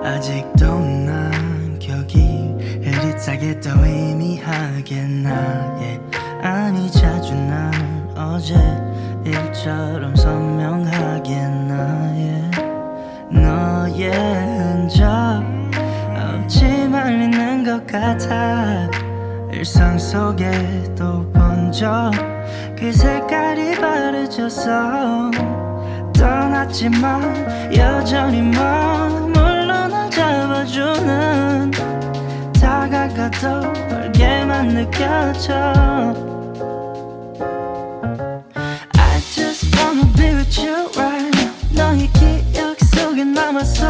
아직도 난 기억이 흐릿하게 또 희미하게 나의 아니 자주 난 어제 일처럼 선명하게 나의 너의 흔적 없이 말리는 것 같아 일상 속에도 번져 그 색깔이 바래져서 떠났지만 여전히 머물러 날 잡아주는 다가가도 멀게만 느껴져 I just wanna be with you right now 너의 기억 속에 남아서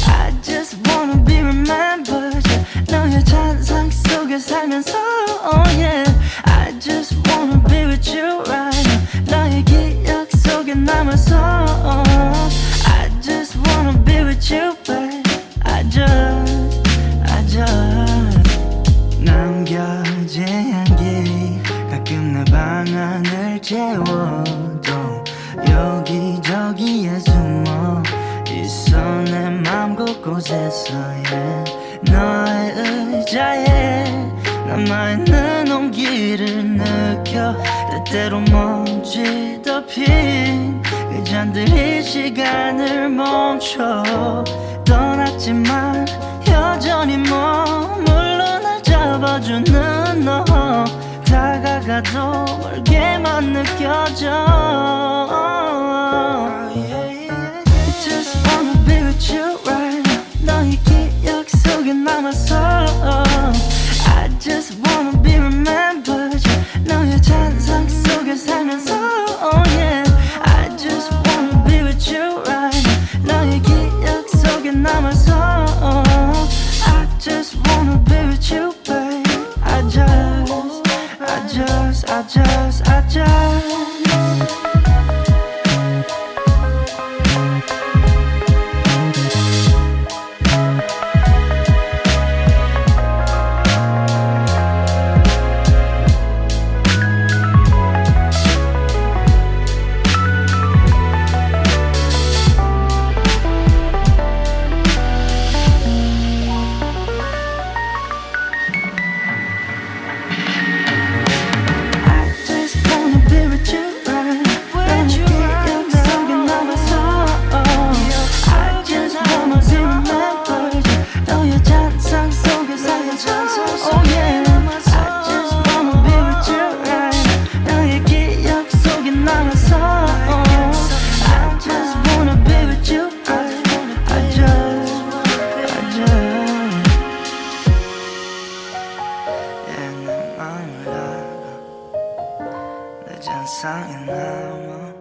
I just wanna be remembered 너의 잔상 속에 살면서 oh yeah I just wanna be with you right now 너의 기억 속에 남아서 I just wanna be with you babe I just 남겨진 향기 가끔 내 방안을 채워도 여기저기에 숨어 있어 내 맘 곳곳에서 yeah. 너의 의자에 남아있는 온기를 느껴 때때로 먼지 덮인 그 잔들이 시간을 멈춰 떠났지만 여전히 머물러 날 잡아주는 너 다가가도 멀게만 느껴져 Just wanna be with you right now 너의 기억 속에 남아서 I just wanna be remembered 너의 잔상 속에 살면서 oh yeah I just wanna be with you right now 너의 기억 속에 남아서 I just wanna be with you babe I just 잔상이 남아